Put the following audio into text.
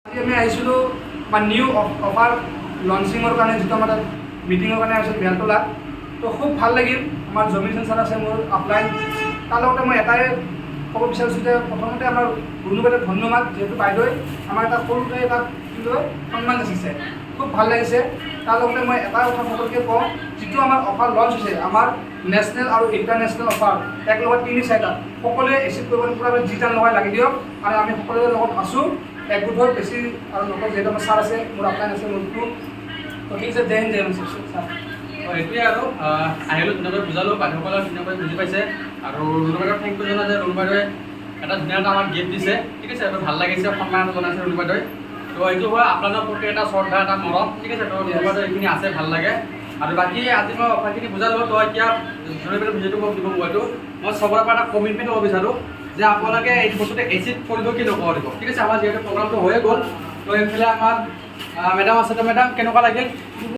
আমি আহিছিলোঁ আমাৰ নিউ অফাৰ লঞ্চিঙৰ কাৰণে যিটো আমাৰ মিটিঙৰ কাৰণে আহিছিলোঁ বেলতলাত। তো খুব ভাল লাগিল। আমাৰ জমিৰ চেঞ্চাৰ আছে মোৰ আপলাইন। তাৰ লগতে মই এটাই ক'ব বিচাৰিছোঁ যে প্ৰথমতে আমাৰ ৰুণুবাইদেউক ধন্যবাদ, যিহেতু বাইদেৱে আমাৰ এটা সৰুতে এটা সন্মান যাচিছে, খুব ভাল লাগিছে। তাৰ লগতে মই এটা কথা সকলোকে কওঁ, যিটো আমাৰ অফাৰ লঞ্চ হৈছে, আমাৰ নেশ্যনেল আৰু ইণ্টাৰনেশ্যনেল অফাৰ একেলগে 3-4টা, সকলোৱে এচিভ কৰিব পৰা যিজন লগাই লাগি দিয়ক। আৰু আমি সকলোৰে লগত আছোঁ, একগোট হৈ বেছি আৰু নকওঁ, যিহেতু আমাৰ ছাৰ আছে, মোৰ আপলাইন আছে, মোৰটো তো ঠিক আছে। জয় হিন্দ, জয় হিন্দ ছাৰ। এইটোৱে আৰু আহিলোঁ, ধুনীয়াকৈ বুজালোঁ, বাইদেউসকলে ধুনীয়াকৈ বুজি পাইছে। আৰু ৰুণুবাইদেউক থেংক ইউ জনাওঁ যে ৰুণুবাইদেৱে এটা ধুনীয়া এটা আমাক গিফ্ট দিছে, ঠিক আছে। এইটো ভাল লাগিছে, সন্মান জনাইছে ৰুণুবাইদেৱে। তো এইটো হয় আপোনালোকৰ প্ৰতি এটা শ্ৰদ্ধা, এটা মৰম, ঠিক আছে। তো ৰুণুবাইদেউ এইখিনি আছে, ভাল লাগে। আৰু বাকী আজি মই অফাৰখিনি বুজালোঁ। তো এতিয়া ৰুণুবাইদেউ যিহেতু মোক দিব মোবাইলটো, মই চবৰে পৰা এটা কমিটমেণ্ট হ'ব বিচাৰোঁ যে আপোনালোকে এই বস্তুটো এচিভ কৰিব কি নকৰিব, ঠিক আছে। আমাৰ যিহেতু প্ৰগ্ৰামটো হৈয়ে গ'ল, তো এইফালে আমাৰ মেডাম আছে। তো মেডাম কেনেকুৱা লাগিল?